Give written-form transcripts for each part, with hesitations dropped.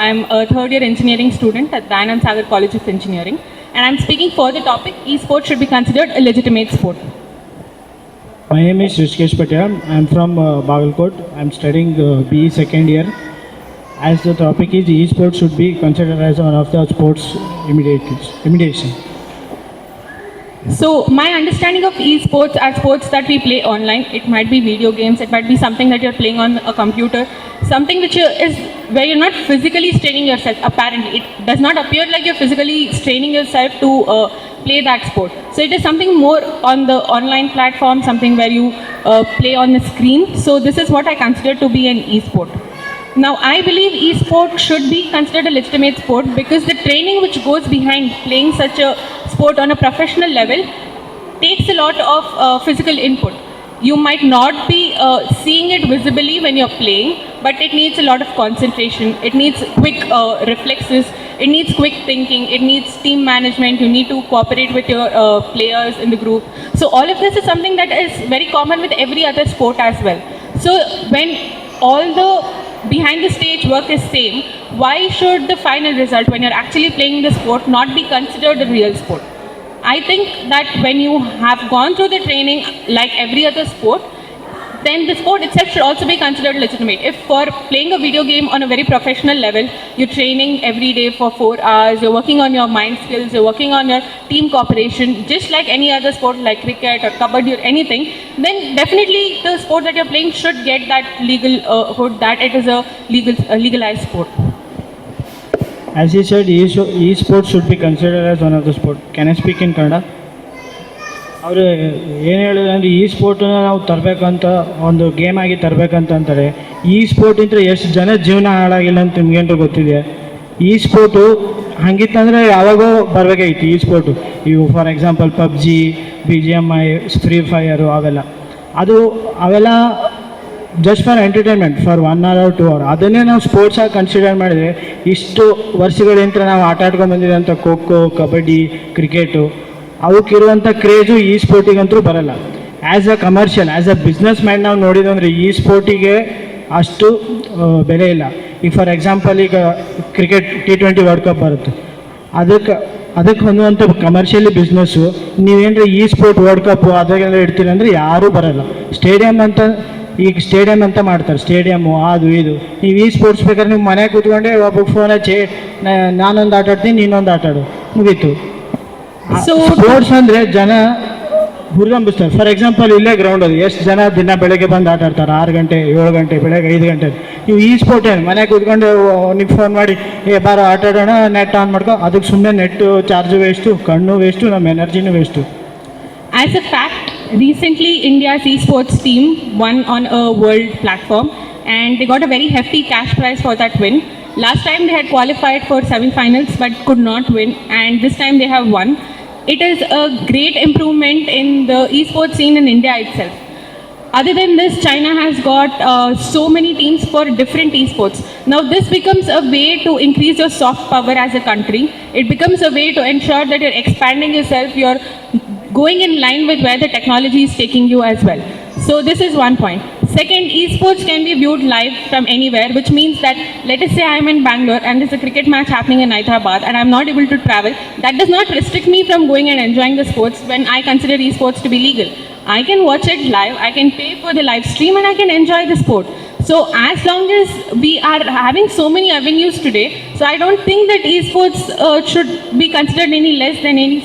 I'm a third year engineering student at Dayanand Sagar College of Engineering, and I'm speaking for the topic esports should be considered a legitimate sport. My name is Rishikesh Patel. I'm from Bagalkot. I'm studying BE second year. As the topic is esports should be considered as one of the sports imitation. So my understanding of esports are sports that we play online. It might be video games, it might be something that you're playing on a computer, something which is where you're not physically straining yourself. Apparently, it does not appear like you're physically straining yourself to play that sport. So it is something more on the online platform, something where you play on the screen. So this is what I consider to be an esport. Now, I believe esport should be considered a legitimate sport because the training which goes behind playing such a sport on a professional level takes a lot of physical input. You might not be seeing it visibly when you're playing, but it needs a lot of concentration. It needs quick reflexes. It needs quick thinking. It needs team management. You need to cooperate with your players in the group. So all of this is something that is very common with every other sport as well. So when all the behind the stage work is same, why should the final result when you're actually playing the sport not be considered a real sport? I think that when you have gone through the training like every other sport, then the sport itself should also be considered legitimate. If for playing a video game on a very professional level, you're training every day for 4 hours, you're working on your mind skills, you're working on your team cooperation, just like any other sport like cricket or kabaddi or anything, then definitely the sport that you're playing should get that legal hood that it is a legalized sport. As he said, esports should be considered as one of the sport. Can I speak in Kannada? ಅವರು ಏನು ಹೇಳಿದ್ರೆ ಅಂದರೆ ಈ ಸ್ಪೋರ್ಟನ್ನ ನಾವು ತರಬೇಕಂತ ಒಂದು game ಆಗಿ ತರಬೇಕಂತ ಅಂತಾರೆ. ಈ ಸ್ಪೋರ್ಟಿಂದ ಎಷ್ಟು ಜನ ಜೀವನ ಹಾಳಾಗಿಲ್ಲ ಅಂತ ನಿಮ್ಗೇನು ಗೊತ್ತಿದೆ? ಈ ಸ್ಪೋರ್ಟು ಹಂಗಿತ್ತಂದರೆ ಯಾವಾಗೋ ಬರಬೇಕಾಗಿತ್ತು ಈ ಸ್ಪೋರ್ಟು. ಇವು for example PUBG, BGMI, Free Fire ಅವೆಲ್ಲ just for entertainment for 1 hour or 2 hour. ಅದನ್ನೇ ನಾವು ಸ್ಪೋರ್ಟ್ಸಾಗಿ ಕನ್ಸಿಡರ್ ಮಾಡಿದರೆ ಇಷ್ಟು ವರ್ಷಗಳಿಂದ ನಾವು ಆಟ ಆಡ್ಕೊಂಡು ಬಂದಿರೋಂಥ ಖೋ ಖೋ, ಕಬಡ್ಡಿ, ಕ್ರಿಕೆಟು ಅವಕ್ಕಿರುವಂಥ ಕ್ರೇಜು ಈ ಸ್ಪೋರ್ಟಿಗಂತೂ ಬರಲ್ಲ. As a commercial, as a business man ನಾವು ನೋಡಿದಂದರೆ ಈ ಸ್ಪೋರ್ಟಿಗೆ ಅಷ್ಟು ಬೆಲೆ ಇಲ್ಲ. ಈಗ ಫಾರ್ ಎಕ್ಸಾಂಪಲ್ ಈಗ ಕ್ರಿಕೆಟ್ T20 ವರ್ಲ್ಡ್ ಕಪ್ ಬರುತ್ತೆ, ಅದಕ್ಕೆ ಹೊಂದುವಂಥ ಕಮರ್ಷಿಯಲಿ ಬಿಸ್ನೆಸ್ಸು ನೀವೇನರ ಈ ಸ್ಪೋರ್ಟ್ ವರ್ಲ್ಡ್ ಕಪ್ಪು ಅದಕ್ಕೆಲ್ಲ ಇಡ್ತೀರಿ ಅಂದರೆ ಯಾರೂ ಬರೋಲ್ಲ. ಸ್ಟೇಡಿಯಂ ಅಂತ ಮಾಡ್ತಾರೆ, ಸ್ಟೇಡಿಯಮ್ಮು ಅದು ಇದು. ನೀವು ಈ ಸ್ಪೋರ್ಟ್ಸ್ ಬೇಕಾದ್ರೆ ನೀವು ಮನೆಗೆ ಕೂತ್ಕೊಂಡೆ ಒಬ್ಬ ಫೋನ್ ಹಚ್ಚಿ ನಾನೊಂದು ಆಟ ಆಡ್ತೀನಿ, ನೀನೊಂದು ಆಟ ಆಡು, ಮುಗೀತು. ಸ್ಪೋರ್ಟ್ಸ್ ಅಂದರೆ ಜನ ಹುರಿದಂಬಿಸ್ತಾರೆ. ಫಾರ್ ಎಕ್ಸಾಂಪಲ್ ಇಲ್ಲೇ ಗ್ರೌಂಡ್ ಅದು, ಎಷ್ಟು ಜನ ದಿನ ಬೆಳಗ್ಗೆ ಬಂದು ಆಟ ಆಡ್ತಾರೆ 6 ಗಂಟೆ 7 ಗಂಟೆ ಬೆಳಗ್ಗೆ 5 ಗಂಟೆ. ನೀವು ಈ ಸ್ಪೋರ್ಟ್ ಏನು ಮನೆಗೆ ಕೂತ್ಕೊಂಡು ನೀವು ಫೋನ್ ಮಾಡಿ ಬಾರೋ ಆಟ ಆಡೋಣ, ನೆಟ್ ಆನ್ ಮಾಡ್ಕೊ, ಅದಕ್ಕೆ ಸುಮ್ಮನೆ ನೆಟ್ಟು ಚಾರ್ಜು ವೇಸ್ಟು, ಕಣ್ಣು ವೇಸ್ಟು, ನಮ್ಮ ಎನರ್ಜಿನೂ waste. As a fact, recently India's esports team won on a world platform and they got a very hefty cash prize for that win. Last time they had qualified for semi-finals but could not win, and this time they have won. It is a great improvement in the esports scene in India itself. Other than this, China has got so many teams for different esports. Now this becomes a way to increase your soft power as a country. It becomes a way to ensure that you're expanding yourself, you're going in line with where the technology is taking you as well. So this is one point. Second, esports can be viewed live from anywhere, which means that let us say I'm in Bangalore and there's a cricket match happening in Hyderabad and I'm not able to travel. That does not restrict me from going and enjoying the sports when I consider esports to be legal. I can watch it live, I can pay for the live stream and I can enjoy the sport. So as long as we are having so many avenues today, so I don't think that esports should be considered any less than any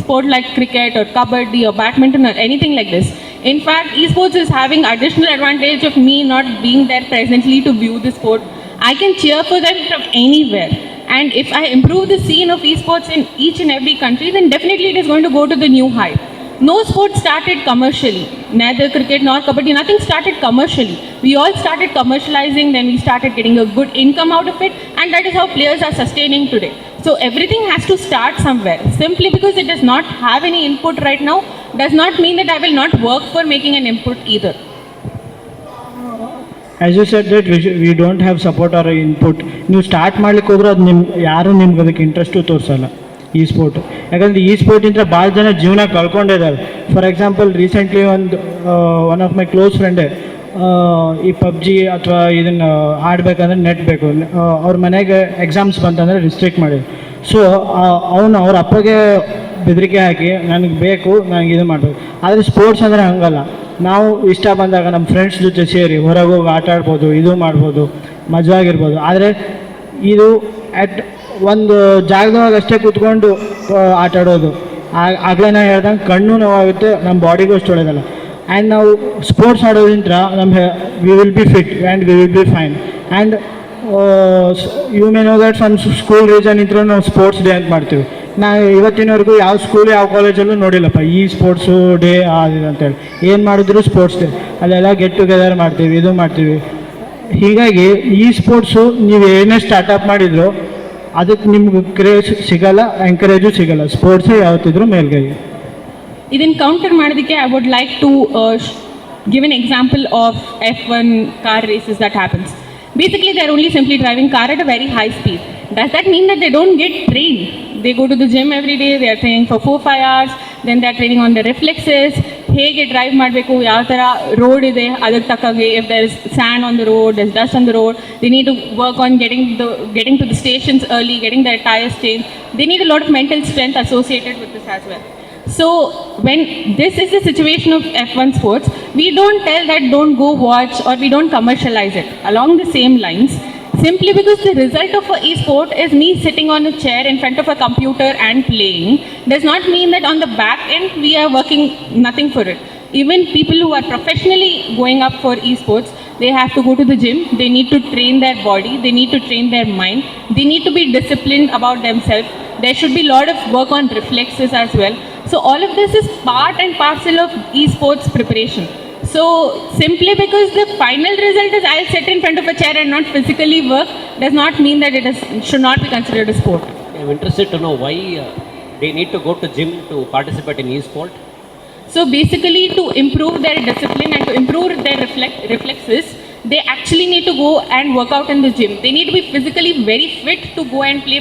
sport like cricket or kabaddi or badminton or anything like this. In fact, esports is having additional advantage of me not being there presently to view the sport. I can cheer for them from anywhere. And if I improve the scene of esports in each and every country, then definitely it is going to go to the new height. No sport started commercially. Neither cricket nor kabaddi, nothing started commercially. We all started commercializing, then we started getting a good income out of it, and that is how players are sustaining today. So everything has to start somewhere. Simply because it does not have any input right now, does not mean that I will not work for making an input either. As you said that we don't have support or input. ನೀವು start ಮಾಡ್ಲಿಕ್ಕೆ ಹೋದ್ರೆ ಅದು ಯಾರು ನಿಮ್ಗೆ ಅದಕ್ಕೆ interest ತೋರಿಸಲ್ಲ ಈ sport. ಯಾಕಂದರೆ ಈ ಸ್ಪೋರ್ಟಿಂದ ಭಾಳ ಜನ ಜೀವನ ಕಳ್ಕೊಂಡಿದ್ದಾರೆ. For example recently one of my close ಫ್ರೆಂಡೇ ಈ ಪಬ್ಜಿ ಅಥವಾ ಇದನ್ನು ಆಡಬೇಕಂದ್ರೆ ನೆಟ್ ಬೇಕು. ಅವ್ರ ಮನೆಗೆ ಎಕ್ಸಾಮ್ಸ್ ಬಂತಂದರೆ ರಿಸ್ಟ್ರಿಕ್ಟ್ ಮಾಡಿದ್ರು. ಸೊ ಅವನು ಅವ್ರ ಅಪ್ಪಗೆ ಬೆದರಿಕೆ ಹಾಕಿ ನನಗೆ ಬೇಕು, ನನಗೆ ಇದು ಮಾಡಬೇಕು. ಆದರೆ ಸ್ಪೋರ್ಟ್ಸ್ ಅಂದರೆ ಹಂಗಲ್ಲ. ನಾವು ಇಷ್ಟ ಬಂದಾಗ ನಮ್ಮ ಫ್ರೆಂಡ್ಸ್ ಜೊತೆ ಸೇರಿ ಹೊರಗೆ ಹೋಗಿ ಆಟ ಆಡ್ಬೋದು, ಇದು ಮಾಡ್ಬೋದು, ಮಜಾ ಆಗಿರ್ಬೋದು. ಆದರೆ ಇದು ಒಂದು ಜಾಗದೊಳಗೆ ಅಷ್ಟೇ ಕೂತ್ಕೊಂಡು ಆಟ ಆಡೋದು, ಆಗಲೇ ನಾನು ಹೇಳ್ದಂಗೆ ಕಣ್ಣು ನೋವಾಗುತ್ತೆ, ನಮ್ಮ ಬಾಡಿಗೂ ಅಷ್ಟು ಒಳ್ಳೆಯದಲ್ಲ. ಆ್ಯಂಡ್ ನಾವು ಸ್ಪೋರ್ಟ್ಸ್ ಆಡೋದ್ರಿಂದ ನಮ್ಮ we will be fit and we will be fine. And you may know that some school reason ಇದ್ರೂ ನಾವು ಸ್ಪೋರ್ಟ್ಸ್ ಡೇ ಅಂತ ಮಾಡ್ತೀವಿ. ನಾನು ಇವತ್ತಿನವರೆಗೂ ಯಾವ ಸ್ಕೂಲ್ ಯಾವ ಕಾಲೇಜಲ್ಲೂ ನೋಡಿಲ್ಲಪ್ಪ ಈ ಸ್ಪೋರ್ಟ್ಸು ಡೇ ಅದು ಅಂತೇಳಿ. ಏನು ಮಾಡಿದ್ರು ಸ್ಪೋರ್ಟ್ಸ್ ಡೇ, ಅಲ್ಲೆಲ್ಲ ಗೆಟ್ ಟುಗೆದರ್ ಮಾಡ್ತೀವಿ, ಇದು ಮಾಡ್ತೀವಿ. ಹೀಗಾಗಿ ಈ ಸ್ಪೋರ್ಟ್ಸು ನೀವು ಏನೇ ಸ್ಟಾರ್ಟಪ್ ಮಾಡಿದ್ರು ಅದಕ್ಕೆ ನಿಮ್ಗೆ ಕ್ರೇಜ್ ಸಿಗಲ್ಲ, ಎಂಕರೇಜು ಸಿಗಲ್ಲ. ಸ್ಪೋರ್ಟ್ಸೇ ಯಾವತ್ತಿದ್ರು ಮೇಲ್ಗೈ. ಇದನ್ನು ಕೌಂಟರ್ ಮಾಡೋದಕ್ಕೆ I would like to give an example of F1 car races that happens. Basically, they are only simply driving car at a very high speed. Does that mean that they don't get trained? They go to the gym every day, they are training for 4-5 hours, then they are training on the reflexes, ಹೇಗೆ drive ಮಾಡಬೇಕು, ಯಾವ ಥರ road ಇದೆ ಅದಕ್ಕೆ ತಕ್ಕಾಗೆ, if there is sand on the road, there's dust on the road, they need to work on getting to the stations early, getting their tires changed. They need a lot of mental strength associated with this as well. So when this is the situation of F1 sports, we don't tell that don't go watch or we don't commercialize it. Along the same lines, simply because the result of an e-sport is me sitting on a chair in front of a computer and playing, does not mean that on the back end we are working nothing for it. Even people who are professionally going up for esports, they have to go to the gym, they need to train their body, they need to train their mind, they need to be disciplined about themselves. There should be a lot of work on reflexes as well. So all of this is part and parcel of esports preparation. So simply because the final result is I'll sit in front of a chair and not physically work, does not mean that should not be considered a sport. I'm interested to know why they need to go to gym to participate in e-sport. So basically, to improve their discipline and to improve their reflexes, they actually need to go and work out in the gym. They need to be physically very fit to go and play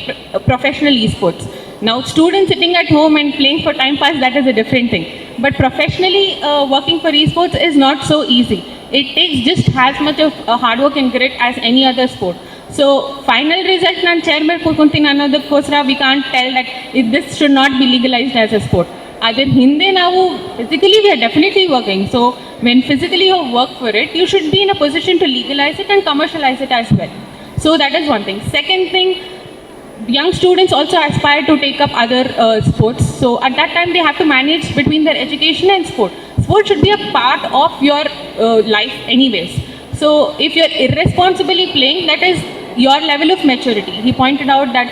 professional esports. Now, students sitting at home and playing for time pass, that is a different thing. But professionally working for esports is not so easy. It takes just as much of hard work and grit as any other sport. So final result nan chair mein kurkuntin annodakosra we can't tell that this should not be legalized as a sport. Other hinde ನಾವು physically we are definitely working. So when physically you work for it, you should be in a position to legalize it and commercialize it as well. So that is one thing. Second thing, young students also aspire to take up other sports. So at that time they have to manage between their education and sport. Sport should be a part of your life anyways. So if you're irresponsibly playing, that is your level of maturity. He pointed out that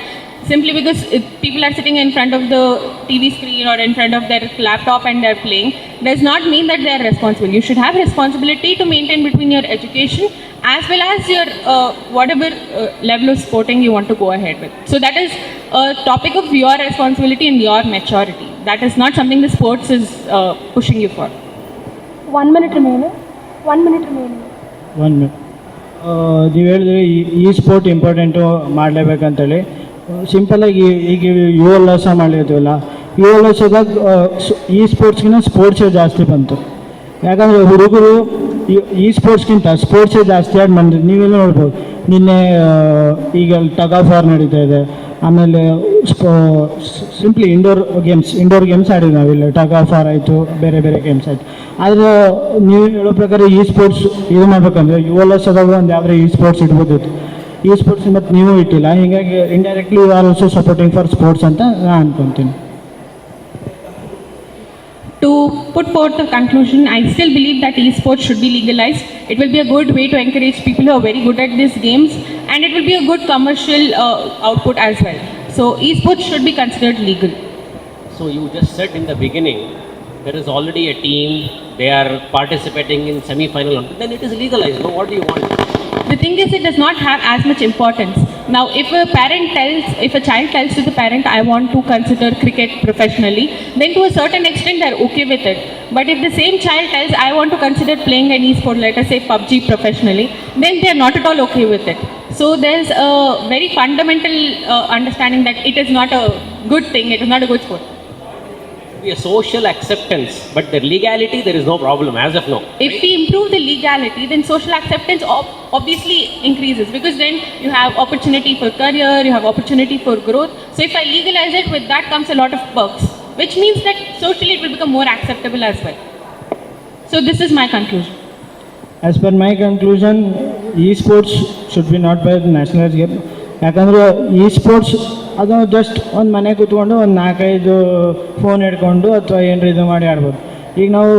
simply because people are sitting in front of the TV screen or in front of their laptop and they're playing, does not mean that they are responsible. You should have responsibility to maintain between your education as well as your whatever level of sporting you want to go ahead with. So that is a topic of your responsibility and your maturity. That is not something the sports is pushing you for. 1 minute remaining. 1 minute remaining. 1 minute. ನೀವು ಹೇಳಿದ್ರೆ ಈ sport important ಮಾಡಲೇಬೇಕಂತೇಳಿ. ಸಿಂಪಲಾಗಿ ಈಗ ಯುವ ಉಲ್ಲಾಸ ಮಾಡಿರ್ತೀವಲ್ಲ, ಯುವ ಉಲ್ಲಾಸದಾಗ ಈ ಸ್ಪೋರ್ಟ್ಸ್ಗಿಂತ ಸ್ಪೋರ್ಟ್ಸೇ ಜಾಸ್ತಿ ಬಂತು. ಯಾಕಂದರೆ ಹುಡುಗರು ಈ ಸ್ಪೋರ್ಟ್ಸ್ಗಿಂತ ಸ್ಪೋರ್ಟ್ಸೇ ಜಾಸ್ತಿ ಆಗಿ ಬಂದಿದ್ದು ನೀವೆಲ್ಲ ನೋಡ್ಬೋದು. ನಿನ್ನೆ ಈಗ ಟಗ್ ಆಫ್ ವಾರ್ ನಡೀತಾ ಇದೆ. ಆಮೇಲೆ ಸಿಂಪ್ಲಿ ಇಂಡೋರ್ ಗೇಮ್ಸ್ ಆಡಿದ್ವಿ ನಾವಿಲ್ಲ. ಟಗ್ ಆಫ್ ವಾರ್ ಆಯಿತು, ಬೇರೆ ಬೇರೆ ಗೇಮ್ಸ್ ಆಯಿತು. ಆದರೆ ನೀವು ಹೇಳೋ ಪ್ರಕಾರ ಈ ಸ್ಪೋರ್ಟ್ಸ್ ಇದು ಮಾಡ್ಬೇಕಂದ್ರೆ ಯುವ ಉಲ್ಲಾಸದಾಗ ಒಂದು ಯಾವುದೇ ಈ ಸ್ಪೋರ್ಟ್ಸ್ ಇಡ್ಬೋದಿತ್ತು. ಈ ಸ್ಪೋರ್ಟ್ಸ್ ಮತ್ತು ನೀವು ಇಟ್ಟಿಲ್ಲ, ಹೀಗಾಗಿ indirectly you are also supporting for sports ಅಂತ ನಾನು ಅನ್ಕೊತೀನಿ. To put forth a conclusion, I still believe that esports should be legalized. It will be a good way to encourage people who are very good at these games, and it will be a good commercial output as well. So esports should be considered legal. So you just said in the beginning, there is already a team, they are participating in semi-final, then it is legalized. No, what do you want? The thing is, it does not have as much importance. Now, if a child tells to the parent, I want to consider cricket professionally, then to a certain extent they're okay with it. But if the same child tells, I want to consider playing an e-sport, let us say PUBG professionally, then they're not at all okay with it. So there's a very fundamental understanding that it is not a good thing, it is not a good sport. be a social acceptance, but the legality, there is no problem as of now. If we improve the legality, then social acceptance obviously increases, because then you have opportunity for career, you have opportunity for growth. So if I legalize it, with that comes a lot of perks, which means that socially it will become more acceptable as well. So this is my conclusion. As per my conclusion, e-sports should be not by the nationalized game. ಯಾಕಂದರೆ e-sports ಅದು just ಒಂದು ಮನೆ ಕೂತ್ಕೊಂಡು ಒಂದು 4-5 phone ಹಿಡ್ಕೊಂಡು ಅಥವಾ ಏನಾರು ಇದು ಮಾಡಿ ಆಡ್ಬೋದು. ಈಗ ನಾವು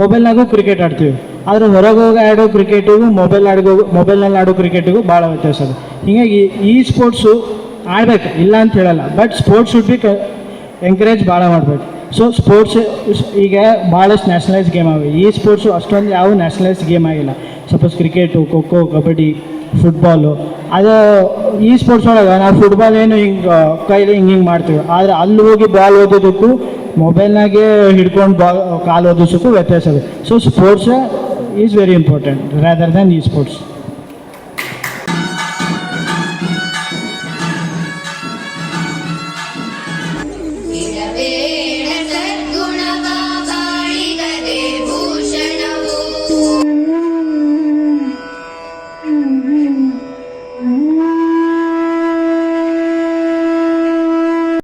ಮೊಬೈಲ್ನಾಗೂ ಕ್ರಿಕೆಟ್ ಆಡ್ತೀವಿ, ಆದರೆ ಹೊರಗೆ ಹೋಗಿ ಆಡೋ ಕ್ರಿಕೆಟಿಗೂ ಮೊಬೈಲ್ನಲ್ಲಿ ಆಡೋ ಕ್ರಿಕೆಟಿಗೂ ಭಾಳ ವ್ಯತ್ಯಾಸ ಇದೆ. ಹೀಗಾಗಿ ಈ ಸ್ಪೋರ್ಟ್ಸು ಆಡಬೇಕು, ಇಲ್ಲ ಅಂತ ಹೇಳಲ್ಲ, but sports should be encourage ಭಾಳ ಮಾಡಬೇಕು. ಸೊ ಸ್ಪೋರ್ಟ್ಸ್ ಈಗ ಭಾಳಷ್ಟು ನ್ಯಾಷನಲೈಸ್ ಗೇಮ್ ಆಗಿವೆ. ಈ ಸ್ಪೋರ್ಟ್ಸು ಅಷ್ಟೊಂದು ಯಾವ ನ್ಯಾಷನಲೈಸ್ ಗೇಮ್ ಆಗಿಲ್ಲ. Suppose cricket, kho kho, kabaddi, football, ಅದು ಈ ಸ್ಪೋರ್ಟ್ಸ್ ಒಳಗೆ ನಾವು ಫುಟ್ಬಾಲ್ ಏನು ಹಿಂಗೆ ಕೈಲಿ ಹಿಂಗೆ ಮಾಡ್ತೀವಿ, ಆದರೆ ಅಲ್ಲಿ ಹೋಗಿ ಬಾಲ್ ಓದೋದಕ್ಕೂ ಮೊಬೈಲ್ನಾಗೆ ಹಿಡ್ಕೊಂಡು ಕಾಲು ಓದಿಸೋಕ್ಕೂ ವ್ಯತ್ಯಾಸ ಇದೆ. So sports is very important rather than ಈ ಸ್ಪೋರ್ಟ್ಸ್. ಇರವೇ